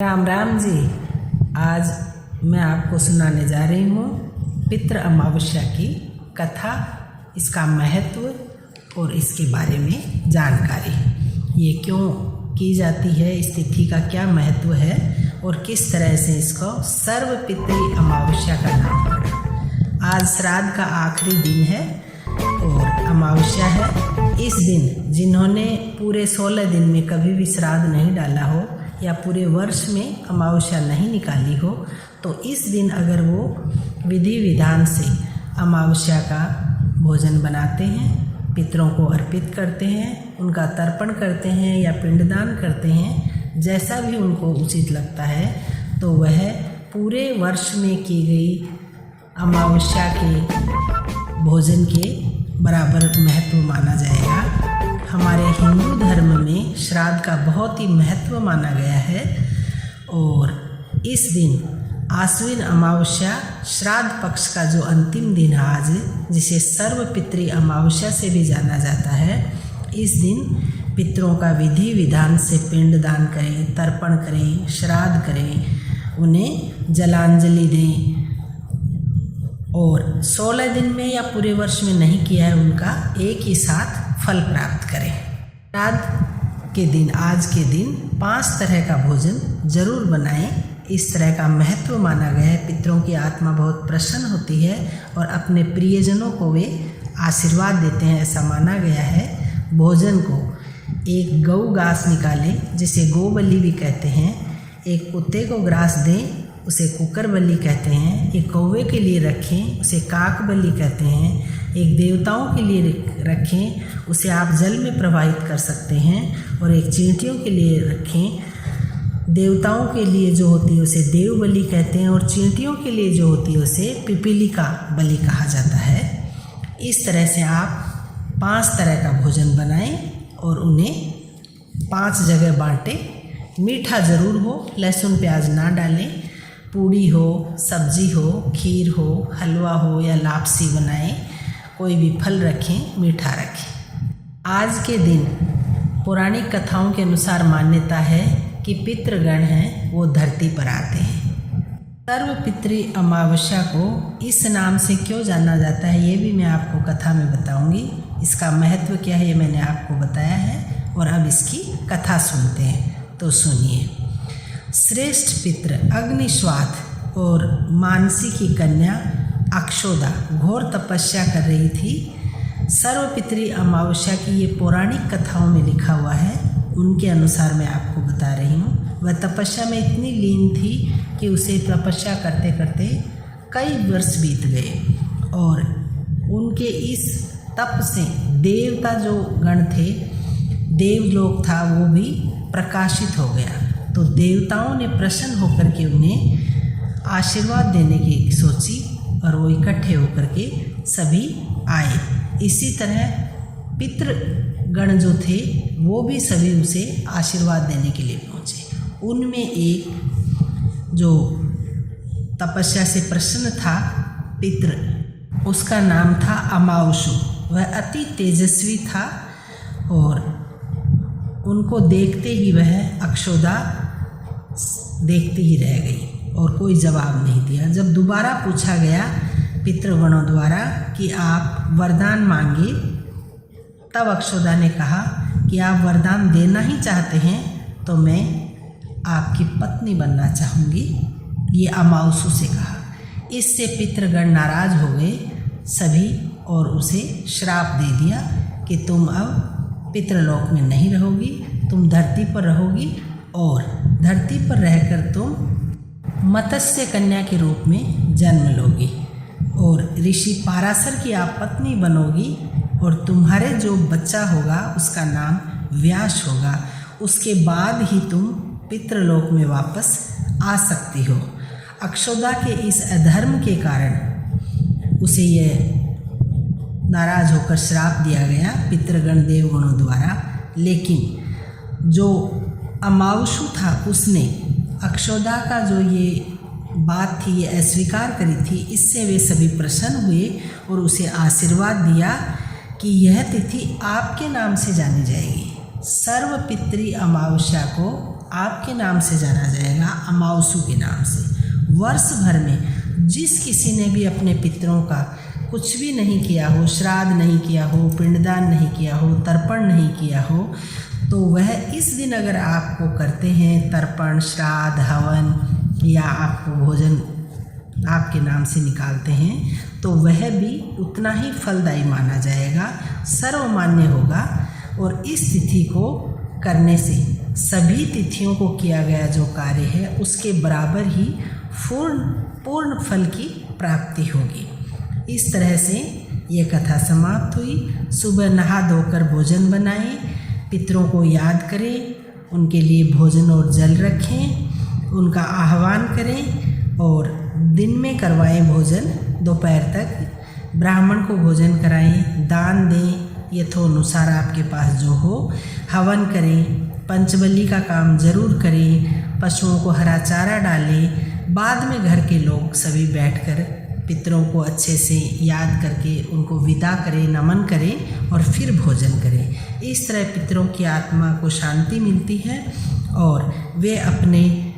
राम राम जी। आज मैं आपको सुनाने जा रही हूँ पितृ अमावस्या की कथा, इसका महत्व और इसके बारे में जानकारी। ये क्यों की जाती है, इस तिथि का क्या महत्व है और किस तरह से इसको सर्वपितृ अमावस्या का नाम पड़ा। आज श्राद्ध का आखिरी दिन है और अमावस्या है। इस दिन जिन्होंने पूरे 16 दिन में कभी भी श्राद्ध नहीं डाला हो या पूरे वर्ष में अमावस्या नहीं निकाली हो, तो इस दिन अगर वो विधि विधान से अमावस्या का भोजन बनाते हैं, पितरों को अर्पित करते हैं, उनका तर्पण करते हैं या पिंडदान करते हैं, जैसा भी उनको उचित लगता है, तो वह पूरे वर्ष में की गई अमावस्या के भोजन के बराबर महत्व माना जाएगा। हमारे हिंदू धर्म में श्राद्ध का बहुत ही महत्व माना गया है और इस दिन आश्विन अमावस्या श्राद्ध पक्ष का जो अंतिम दिन है आज, जिसे सर्वपितृ अमावस्या से भी जाना जाता है, इस दिन पितरों का विधि विधान से पिंडदान करें, तर्पण करें, श्राद्ध करें, उन्हें जलांजलि दें और 16 दिन में या पूरे वर्ष में नहीं किया है उनका एक ही साथ फल प्राप्त करें। श्राद्ध के दिन, आज के दिन 5 तरह का भोजन जरूर बनाएं। इस तरह का महत्व माना गया है। पितरों की आत्मा बहुत प्रसन्न होती है और अपने प्रियजनों को वे आशीर्वाद देते हैं, ऐसा माना गया है। भोजन को एक गौ घास निकालें, जिसे गौ बलि भी कहते हैं। एक कुत्ते को ग्रास दें, उसे कुकर बलि कहते हैं। एक कौवे के लिए रखें, उसे काक बलि कहते हैं। एक देवताओं के लिए रखें, उसे आप जल में प्रवाहित कर सकते हैं। और एक चींटियों के लिए रखें। देवताओं के लिए जो होती है उसे देव बलि कहते हैं और चींटियों के लिए जो होती है उसे पिपीलिका बलि कहा जाता है। इस तरह से आप 5 तरह का भोजन बनाएं और उन्हें 5 जगह बांटें। मीठा ज़रूर हो, लहसुन प्याज ना डालें। पूड़ी हो, सब्जी हो, खीर हो, हलवा हो या लापसी बनाएं। कोई भी फल रखें, मीठा रखें। आज के दिन पौराणिक कथाओं के अनुसार मान्यता है कि पितृगण हैं वो धरती पर आते हैं। सर्वपितृ अमावस्या को इस नाम से क्यों जाना जाता है, ये भी मैं आपको कथा में बताऊंगी। इसका महत्व क्या है ये मैंने आपको बताया है और अब इसकी कथा सुनते हैं, तो सुनिए। श्रेष्ठ पितृ अग्निश्वात और मानसी की कन्या अक्षोदा घोर तपस्या कर रही थी। सर्वपितृ अमावस्या की ये पौराणिक कथाओं में लिखा हुआ है, उनके अनुसार मैं आपको बता रही हूँ। वह तपस्या में इतनी लीन थी कि उसे तपस्या करते करते कई वर्ष बीत गए और उनके इस तप से देवता जो गण थे, देवलोक था, वो भी प्रकाशित हो गया। तो देवताओं ने प्रसन्न होकर के उन्हें आशीर्वाद देने की सोची और वो इकट्ठे होकर के सभी आए। इसी तरह पितृगण जो थे वो भी सभी उसे आशीर्वाद देने के लिए पहुँचे। उनमें एक जो तपस्या से प्रसन्न था पितृ, उसका नाम था अमावसु। वह अति तेजस्वी था और उनको देखते ही वह अक्षोदा देखते ही रह गई और कोई जवाब नहीं दिया। जब दोबारा पूछा गया पितृगणों द्वारा कि आप वरदान मांगे, तब अक्षोदा ने कहा कि आप वरदान देना ही चाहते हैं तो मैं आपकी पत्नी बनना चाहूँगी, ये अमावसु से कहा। इससे पितृगण नाराज हो गए सभी और उसे श्राप दे दिया कि तुम अब पितृलोक में नहीं रहोगी, तुम धरती पर रहोगी और धरती पर रहकर तुम मत्स्य कन्या के रूप में जन्म लोगी और ऋषि पाराशर की आप पत्नी बनोगी और तुम्हारे जो बच्चा होगा उसका नाम व्यास होगा। उसके बाद ही तुम पितृलोक में वापस आ सकती हो। अक्षोदा के इस अधर्म के कारण उसे यह नाराज होकर श्राप दिया गया पितृगण देवगणों द्वारा। लेकिन जो अमावसु था उसने अक्षोदा का जो ये बात थी ये अस्वीकार करी थी। इससे वे सभी प्रसन्न हुए और उसे आशीर्वाद दिया कि यह तिथि आपके नाम से जानी जाएगी। सर्वपितृ अमावस्या को आपके नाम से जाना जाएगा, अमावसू के नाम से। वर्ष भर में जिस किसी ने भी अपने पितरों का कुछ भी नहीं किया हो, श्राद्ध नहीं किया हो, पिंडदान नहीं किया हो, तर्पण नहीं किया हो, तो वह इस दिन अगर आपको करते हैं तर्पण, श्राद्ध, हवन या आपको भोजन आपके नाम से निकालते हैं, तो वह भी उतना ही फलदायी माना जाएगा, सर्वमान्य होगा। और इस तिथि को करने से सभी तिथियों को किया गया जो कार्य है उसके बराबर ही पूर्ण फल की प्राप्ति होगी। इस तरह से ये कथा समाप्त हुई। सुबह नहा धोकर भोजन बनाएं, पितरों को याद करें, उनके लिए भोजन और जल रखें, उनका आह्वान करें और दिन में करवाएं भोजन, दोपहर तक ब्राह्मण को भोजन कराएं, दान दें यथोनुसार आपके पास जो हो, हवन करें, पंचबली का काम जरूर करें, पशुओं को हरा चारा डालें। बाद में घर के लोग सभी बैठकर पितरों को अच्छे से याद करके उनको विदा करें, नमन करें और फिर भोजन करें। इस तरह पितरों की आत्मा को शांति मिलती है और वे अपने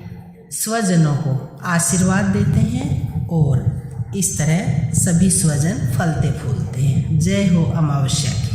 स्वजनों को आशीर्वाद देते हैं और इस तरह सभी स्वजन फलते फूलते हैं। जय हो अमावस्या की।